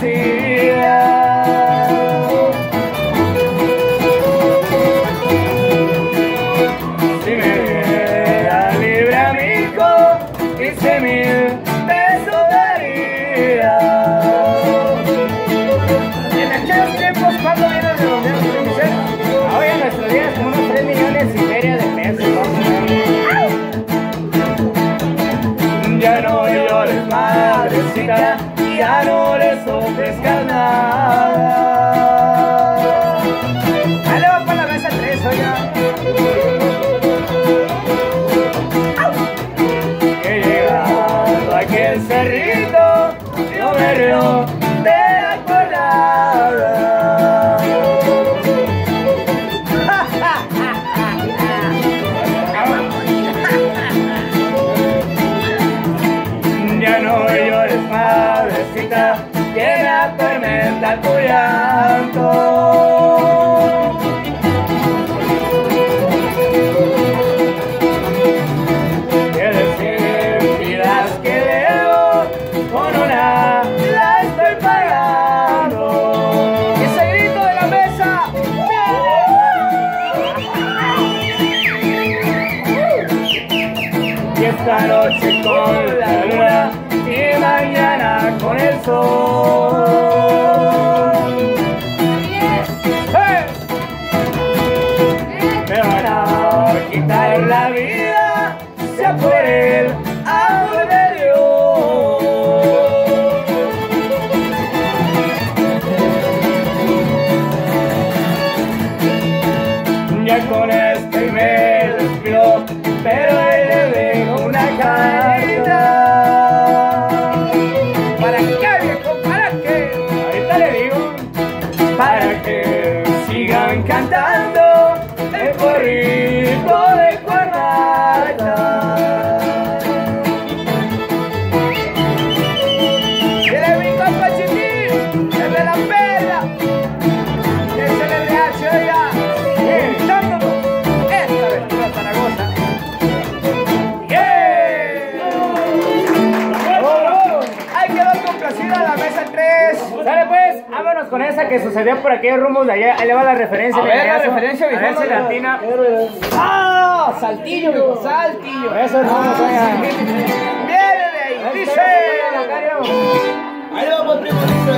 decía. Si me diera libre amigo, 15,000 pesos daría. En aquellos tiempos, ¿cuándo viene el redondeo de mi ser? Hoy en nuestros días como unos 3 millones y medio de pesos, Ya no llores, madrecita, ya no les ofrezcas nada. Ahí le va para la mesa 3, oiga. Que llegando aquí el cerrito, yo me río de la colada. Ya no llores, madrecita, que me atormenta tu llanto. Que decir vidas que debo, con una la estoy pagando. Ese grito de la mesa. Y esta noche con la luna y mañana con el sol. ¡Hey! Me van a quitar la vida, sea por el amor de Dios. Ya con este me despido, pero ahí le dejo una carta. ¿Para qué, viejo? ¿Para qué? Ahorita le digo. Para que sigan cantando el corrido de Cuernavaca. ¡Quiere mi compa Chiquín! ¡El de la perla! ¡Es el RH, oiga! ¡Gritándonos! ¡Esta aventura Zaragoza! ¡Ahí quedó complacida la mesa 3! Dale pues, vámonos con esa que sucedió por aquellos rumbos de allá. Ahí le va la referencia. A ver, la referencia, a ver si latina. ¡Ah! Saltillo, viejo, Saltillo. Eso es como suena. Viene de ahí, dice. Ahí vamos, primo, dice.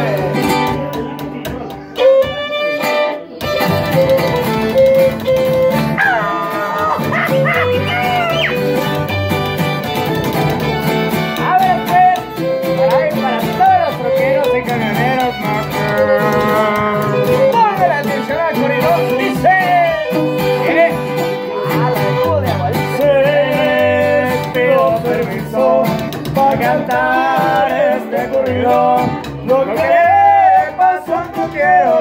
Ponle la atención al corrido, dice. ¿Qué? A la luz de Agualice. Se pido permiso para cantar este corrido. Lo que pasó no quiero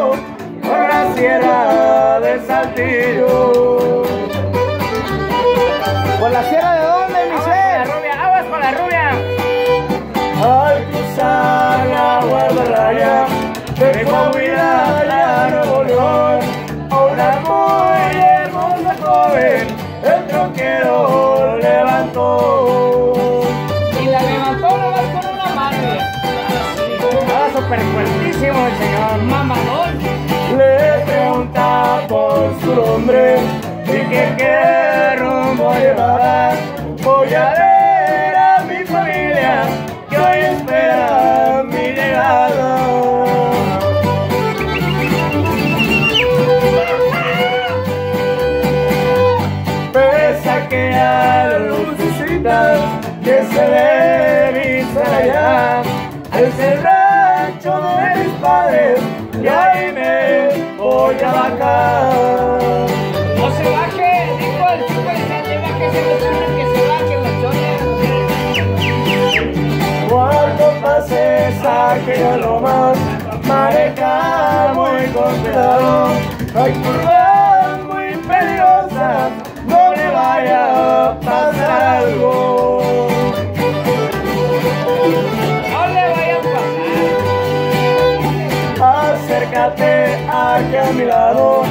por la sierra de Saltillo. ¿Por la sierra de dónde, mi ser? Aguas con la rubia. Al cruzar la guardarraya de Coahuila a Nuevo León, a una muy hermosa joven el tronquero levantó. Y la levantó nomás con una mano. Estaba súper fuertísimo el señor. Mamadón. Le pregunta por su nombre y que qué rumbo llevará. Voy a ver a mi familia que hoy espera mi llegada. Pese a que a lucecitas que se ve vista allá, es el rancho de mis padres y ahí me voy a bajar. No se baje, dijo el chico de Saltillo, que se lo que se baje, machones. Cuando pases aquella loma, maneja muy con cuidado. Hay curvas muy peligrosas, no le vaya a pasar algo. No le vaya a pasar. Acércate aquí a mi lado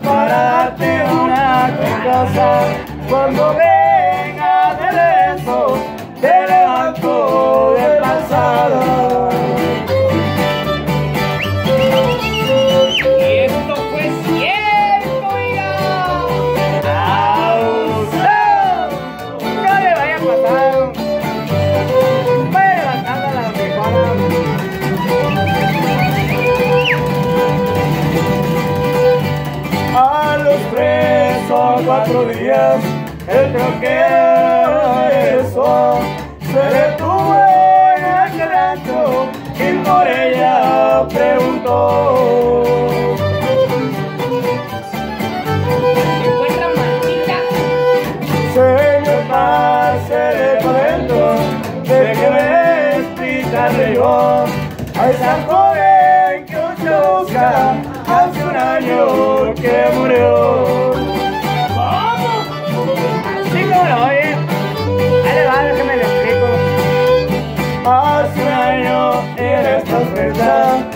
para darte una cosa. Cuando venga de eso, te levanto de pasada. 4 días el troquero regresó, se detuvo en aquel rancho y por ella preguntó. Señor, pásele pa' dentro, déjeme explicarle yo a esa joven que usted busca, hace un año que murió. ¿Cómo? Así como lo oye. Ahí le va, déjeme le explico. Hace un año en esta oferta,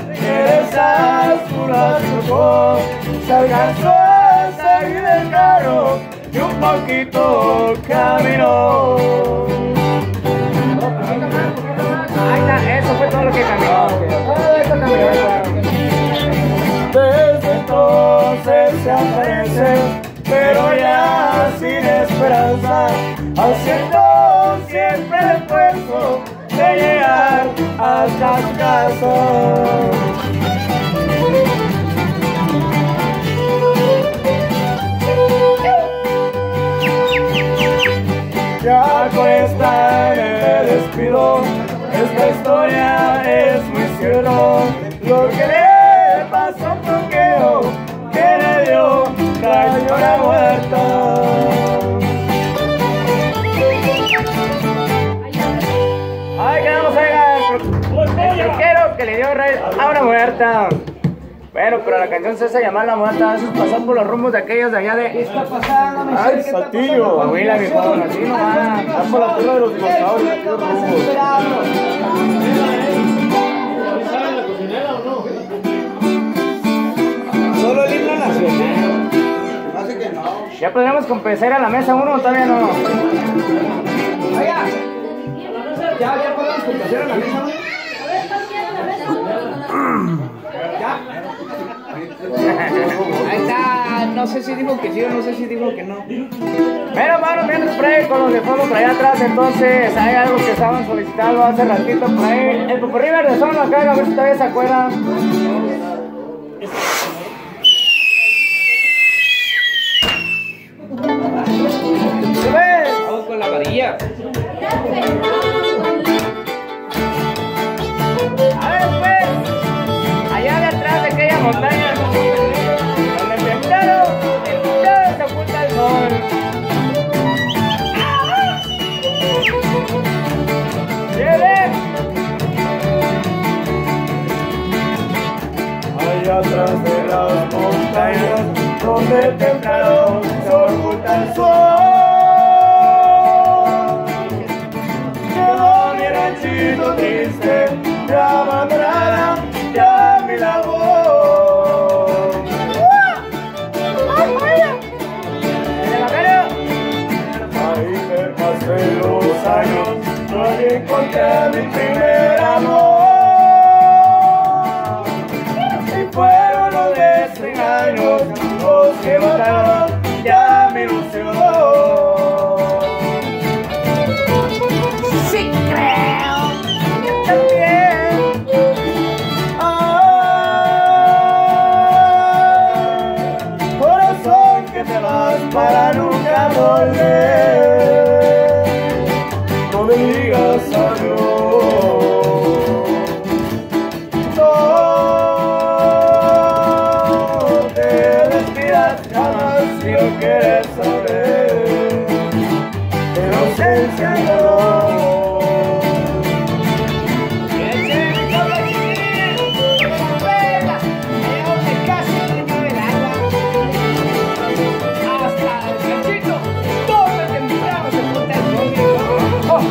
en esas curvas chocó, se alcanzó a salir del carro y un poquito caminó. Ahí está, eso fue todo lo que caminó. Todo eso caminó. Desde entonces se aparece, pero ya sin esperanza, haciendo siempre el esfuerzo de llegar hasta su casa. Ya con esta me despido, esta historia es muy cierto, lo que le pasó a un troquero que le dio cayó la muerta. Ay, quedamos ahí el troquero que le dio a una muerta. Bueno, pero la canción se hace llamar La Muerta, eso es pasar por los rumbos de aquellos de allá de... ¿Qué está pasando? Ay, Saltillo. Coahuila, mi joven, así nomás. Están por la tierra de los dinosaurios, qué rumbos. Solo el himno nacional. Así que no. ¿Ya podríamos compensar a la mesa uno o todavía no? Oiga, ya podemos complacer a la mesa, ¿no? Ya. Ahí está, no sé si dijo que sí o no sé si dijo que no. Bueno, mano, mientras por ahí con los de fondo por allá atrás, entonces hay algo que estaban solicitando hace ratito por ahí. El Popurrí Verde Son acá, a ver si todavía se acuerdan. Vamos con la varilla. A ver, pues, allá de atrás de aquella montaña, donde temprano se oculta el sol. Allá atrás de las montañas, donde temprano se oculta el sol, quedó mi ranchito triste, ya abandonada, ya mi labor. Ahí me pasé los años, no encontré mi primer amor. Fueron los desengaños los que mataron ya mi ilusión. Sí creo También corazón que te vas para nunca volver, no me digas adiós. Si lo quieres saber, pero ausencia y dolor.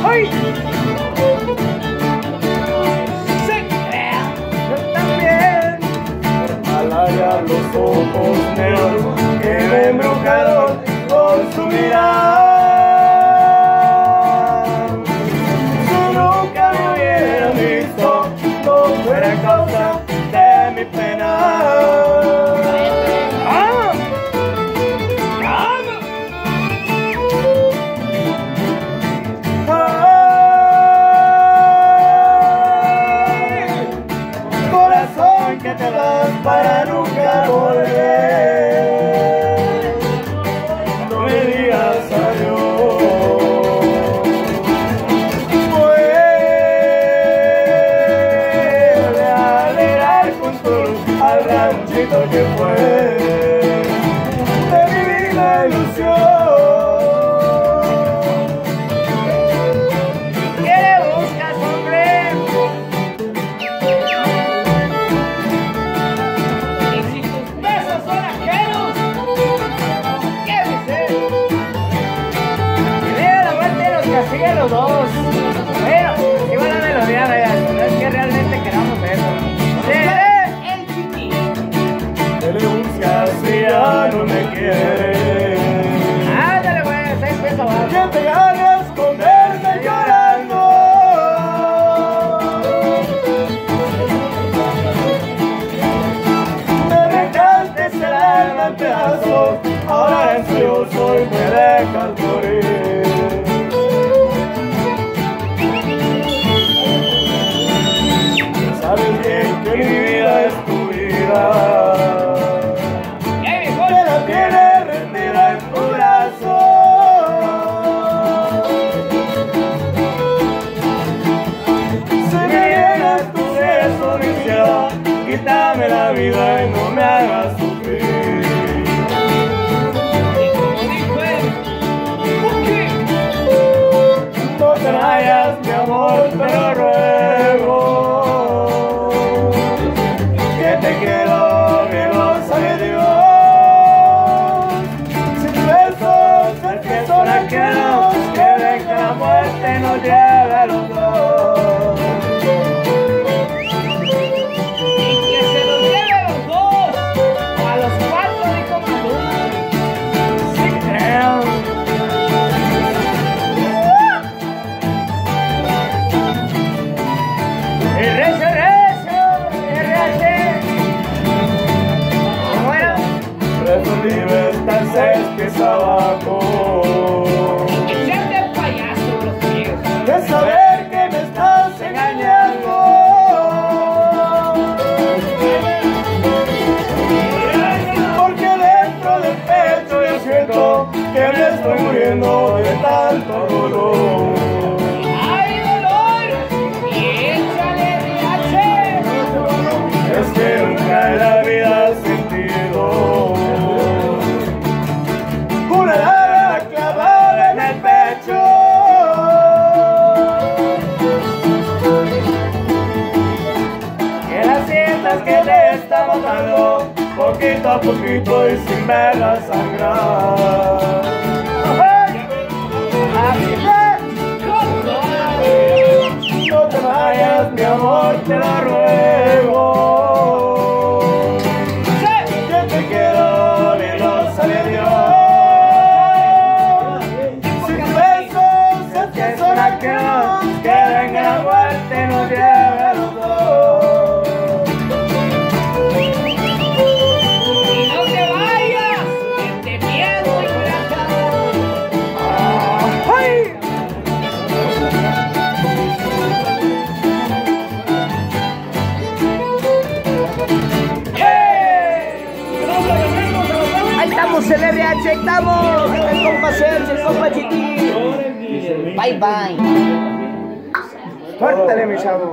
¡Ay! Yo también, al hallar los ojos negros que me embrujaron con su mirada, si nunca me hubiera visto, no fuera causa de mi pena. Corazón que te vas para nunca volver, no me ranchito que fue de mi vida ilusión. ¿Qué le buscas, hombre? Y si tus besos son ajenos, ¿qué dices? Que viva la muerte nos castigue a los dos. Bueno, así va la melodía, vean, no es que realmente queramos eso. El chiqui. ¿Qué le buscas si ya no me quieres? Ándale, güey, 6 pesos abajo. Que te ganas con verme llorando. Me dejaste el alma en pedazos, ahora en serio soy, me dejas morir. Sabes bien que mi vida es tu vida, que la tienes rendida en tu brazo. Si me llenas tus besos, mi cielo, quítame la vida y no me hagas sufrir. No te vayas, mi amor, te lo ruego. Que te quiero, que lo sabe Dios. Sin besos, el que son aquellos que venga la muerte nos lleve a los dos. Y que se los lleve a los dos, o a los 4, dijo Maduro. Sí creo. Y recio, recio, RH. ¿Cómo era? Preso libertad 6 pies abajo. Y ser de payaso los pies. De saber que me estás engañando. Porque dentro del pecho yo siento que me estoy muriendo de tanto dolor. ¡Ay, dolor! Y échale RH. Es que nunca en la vida has sentido una daga clavada en el pecho. Que la sientas que te está matando poquito a poquito y sin verla sangrar. No te vayas, mi amor, te lo ruego. Que te quiero y lo sabe Dios. Sin besos, es que son aquellos que venga la muerte y nos lleve a los dos. Y no te vayas, que te pierdo y ¡Ay! Ahí estamos, CLBH, ahí estamos. El compa Sergio, el compa Chiqui. Bye, bye. Córtale, mi chavo.